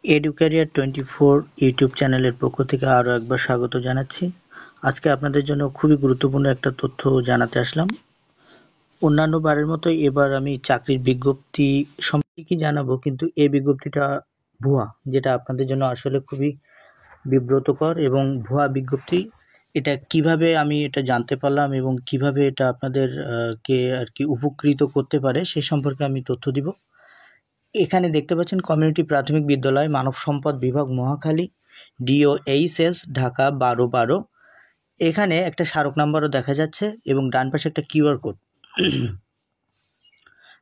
এডুক্যারিয়ার 24 YouTube চ্যানেলের পক্ষ থেকে আরও একবার স্বাগত জানাচ্ছি। আজকে আপনাদের জন্য খুবই গুরুত্বপূর্ণ একটা তথ্য জানাতে আসলাম। অন্যান্য বারের মতো এবার আমি চাকরির বিজ্ঞপ্তি সম্পর্কে জানাবো, কিন্তু এই বিজ্ঞপ্তিটা ভুয়া, যেটা আপনাদের জন্য আসলে খুবই বিব্রতকর এবং ভুয়া বিজ্ঞপ্তি। এটা কিভাবে আমি এটা জানতে পারলাম এবং কিভাবে এটা আপনাদের কে আর কি উপকৃত করতে পারে সে সম্পর্কে আমি তথ্য দিব। এখানে দেখতে পাচ্ছেন কমিউনিটি প্রাথমিক বিদ্যালয়, মানব সম্পদ বিভাগ, মহাখালী, DOHS, ঢাকা 1212। এখানে একটা স্মারক নাম্বারও দেখা যাচ্ছে এবং ডান পাশে একটা QR কোড।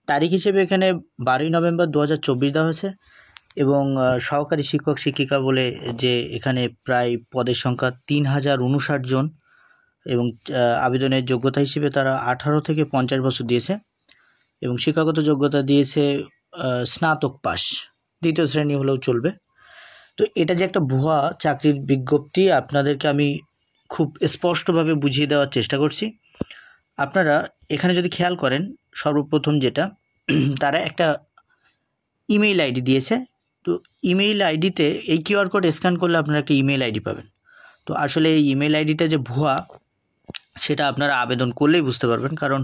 তারিখ হিসেবে এখানে 12ই নভেম্বর 2024 দেওয়া হয়েছে এবং সহকারী শিক্ষক শিক্ষিকা বলে যে এখানে প্রায় পদের সংখ্যা 3059 জন এবং আবেদনের যোগ্যতা হিসেবে তারা 18 থেকে 50 বছর দিয়েছে এবং শিক্ষাগত যোগ্যতা দিয়েছে স্নাতক পাস, দ্বিতীয় শ্রেণী হলেও চলবে। তো এটা যে একটা ভুয়া চাকরির বিজ্ঞপ্তি আপনাদেরকে আমি খুব স্পষ্টভাবে বুঝিয়ে দেওয়ার চেষ্টা করছি। আপনারা এখানে যদি খেয়াল করেন, সর্বপ্রথম যেটা তারা একটা ইমেইল আইডি দিয়েছে। তো ইমেইল আইডিতে এই QR কোড স্ক্যান করলে আপনারা একটা ইমেইল আইডি পাবেন। তো আসলে এই ইমেইল আইডিটা যে ভুয়া সেটা আপনারা আবেদন করলেই বুঝতে পারবেন, কারণ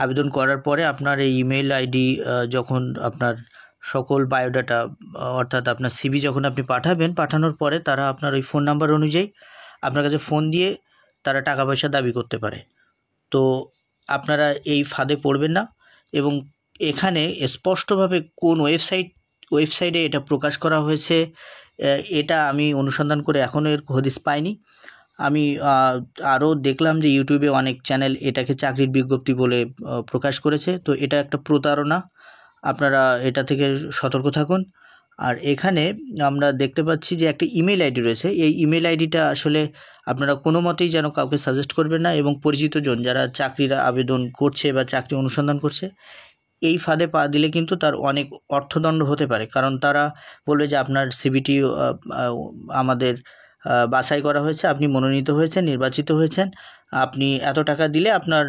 আবেদন করার পরে আপনার এই ইমেইল আইডি যখন আপনার সকল বায়োডাটা অর্থাৎ আপনার CV যখন আপনি পাঠাবেন, পাঠানোর পরে তারা আপনার ওই ফোন নাম্বার অনুযায়ী আপনার কাছে ফোন দিয়ে তারা টাকা পয়সা দাবি করতে পারে। তো আপনারা এই ফাঁদে পড়বেন না। এবং এখানে স্পষ্টভাবে কোন ওয়েবসাইটে এটা প্রকাশ করা হয়েছে এটা আমি অনুসন্ধান করে এখনও এর হদিস পাইনি। আমি আরও দেখলাম যে ইউটিউবে অনেক চ্যানেল এটাকে চাকরির বিজ্ঞপ্তি বলে প্রকাশ করেছে। তো এটা একটা প্রতারণা, আপনারা এটা থেকে সতর্ক থাকুন। আর এখানে আমরা দেখতে পাচ্ছি যে একটা ইমেল আইডি রয়েছে। এই ইমেল আইডিটা আসলে আপনারা কোনো মতেই যেন কাউকে সাজেস্ট করবেন না এবং পরিচিতজন যারা চাকরির আবেদন করছে বা চাকরি অনুসন্ধান করছে, এই ফাঁদে পা দিলে কিন্তু তার অনেক অর্থদণ্ড হতে পারে। কারণ তারা বলবে যে আপনার CVটি আমাদের বাছাই করা হয়েছে, আপনি মনোনীত হয়েছেন, নির্বাচিত হয়েছেন, আপনি এত টাকা দিলে আপনার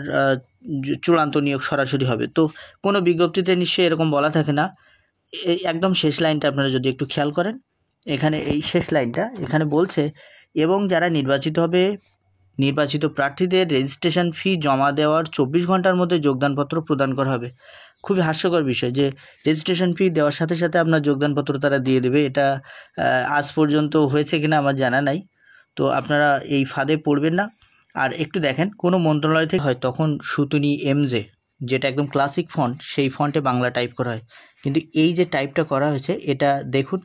চূড়ান্ত নিয়োগ সরাসরি হবে। তো কোনো বিজ্ঞপ্তিতে নিশ্চয়ই এরকম বলা থাকে না। এই একদম শেষ লাইনটা আপনারা যদি একটু খেয়াল করেন, এখানে এই শেষ লাইনটা এখানে বলছে, এবং যারা নির্বাচিত হবে, নির্বাচিত প্রার্থীদের রেজিস্ট্রেশন ফি জমা দেওয়ার 24 ঘন্টার মধ্যে যোগদানপত্র প্রদান করা হবে। খুবই হাস্যকর বিষয় যে রেজিস্ট্রেশন ফি দেওয়ার সাথে সাথে আপনার যোগদানপত্র তারা দিয়ে দেবে। এটা আজ পর্যন্ত হয়েছে কিনা আমার জানা নাই। তো আপনারা এই ফাঁদে পড়বেন না। আর একটু দেখেন, কোনো মন্ত্রণালয় থেকে হয় তখন সুতুনি MJ, যেটা একদম ক্লাসিক ফন্ট, সেই ফন্টে বাংলা টাইপ করা হয়। কিন্তু এই যে টাইপটা করা হয়েছে এটা দেখুন,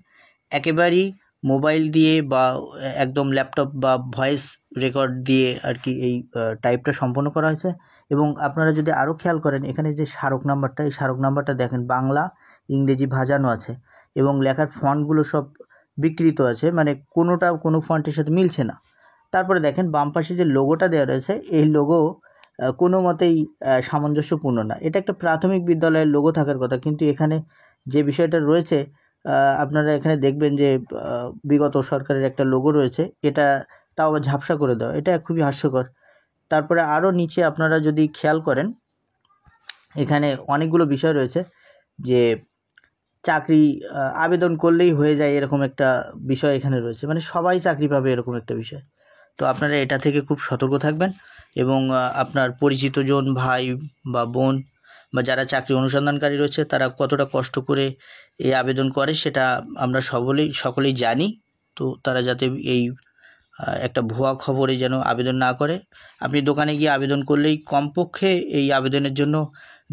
একেবারেই মোবাইল দিয়ে বা একদম ল্যাপটপ বা ভয়েস রেকর্ড দিয়ে আর কি এই টাইপটা সম্পন্ন করা হয়েছে। এবং আপনারা যদি আরও খেয়াল করেন, এখানে যে স্মারক নাম্বারটা, এই স্মারক নাম্বারটা দেখেন বাংলা ইংরেজি ভাজানো আছে এবং লেখার ফন্টগুলো সব বিকৃত আছে, মানে কোনোটা কোনো ফন্টের সাথে মিলছে না। তারপরে দেখেন বাম পাশে যে লোগোটা দেওয়া রয়েছে, এই লোগো কোনো মতেই সামঞ্জস্যপূর্ণ না। এটা একটা প্রাথমিক বিদ্যালয়ের লোগো থাকার কথা, কিন্তু এখানে যে বিষয়টা রয়েছে আপনারা এখানে দেখবেন যে বিগত সরকারের একটা লোগো রয়েছে, এটা তাও আবার ঝাপসা করে দেওয়া। এটা খুবই হাস্যকর। তারপরে আরও নিচে আপনারা যদি খেয়াল করেন, এখানে অনেকগুলো বিষয় রয়েছে যে চাকরি আবেদন করলেই হয়ে যায় এরকম একটা বিষয় এখানে রয়েছে, মানে সবাই চাকরি পাবে এরকম একটা বিষয়। তো আপনারা এটা থেকে খুব সতর্ক থাকবেন এবং আপনার পরিচিতজন, ভাই বা বোন বা যারা চাকরি অনুসন্ধানকারী রয়েছে তারা কতটা কষ্ট করে এই আবেদন করে সেটা আমরা সকলেই জানি। তো তারা যাতে এই একটা ভুয়া খবরে যেন আবেদন না করে। আপনি দোকানে গিয়ে আবেদন করলেই কমপক্ষে এই আবেদনের জন্য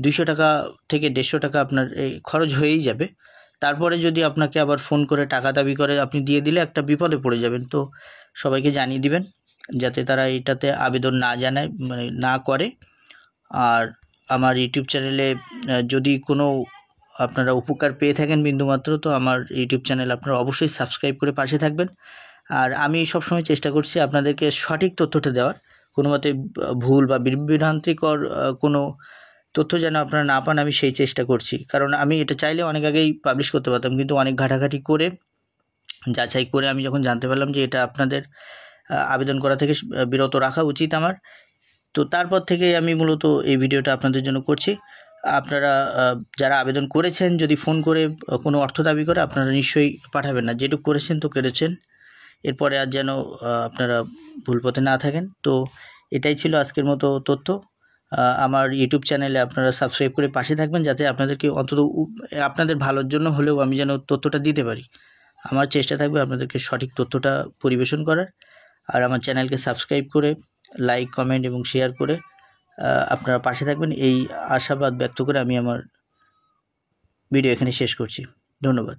200 টাকা থেকে 150 টাকা আপনার এই খরচ হয়েই যাবে। তারপরে যদি আপনাকে আবার ফোন করে টাকা দাবি করে আপনি দিয়ে দিলে একটা বিপদে পড়ে যাবেন। তো সবাইকে জানিয়ে দিবেন যাতে তারা এটাতে আবেদন না জানায়, মানে না করে। আর আমার ইউটিউব চ্যানেলে যদি কোনো আপনারা উপকার পেয়ে থাকেন বিন্দুমাত্র, তো আমার ইউটিউব চ্যানেল আপনারা অবশ্যই সাবস্ক্রাইব করে পাশে থাকবেন। আর আমি সবসময় চেষ্টা করছি আপনাদেরকে সঠিক তথ্যটা দেওয়ার, কোনো মতে ভুল বা বিভ্রান্তিকর কোনো তথ্য যেন আপনারা না পান, আমি সেই চেষ্টা করছি। কারণ আমি এটা চাইলে অনেক আগেই পাবলিশ করতে পারতাম, কিন্তু অনেক ঘাটাঘাটি করে যাচাই করে আমি যখন জানতে পারলাম যে এটা আপনাদের আবেদন করা থেকে বিরত রাখা উচিত আমার, তো তারপর থেকেই আমি মূলত এই ভিডিওটা আপনাদের জন্য করছি। আপনারা যারা আবেদন করেছেন যদি ফোন করে কোনো অর্থ দাবি করে আপনারা নিশ্চয়ই পাঠাবেন না, যেটুকু করেছেন তো করেছেন, এরপরে আর যেন আপনারা ভুল পথে না থাকেন। তো এটাই ছিল আজকের মতো তথ্য। আমার ইউটিউব চ্যানেলে আপনারা সাবস্ক্রাইব করে পাশে থাকবেন, যাতে আপনাদেরকে অন্তত আপনাদের ভালোর জন্য হলেও আমি যেন তথ্যটা দিতে পারি। আমার চেষ্টা থাকবে আপনাদেরকে সঠিক তথ্যটা পরিবেশন করার। আর আমার চ্যানেলকে সাবস্ক্রাইব করে লাইক, কমেন্ট এবং শেয়ার করে আপনারা পাশে থাকবেন, এই আশাবাদ ব্যক্ত করে আমি আমার ভিডিও এখানে শেষ করছি। ধন্যবাদ।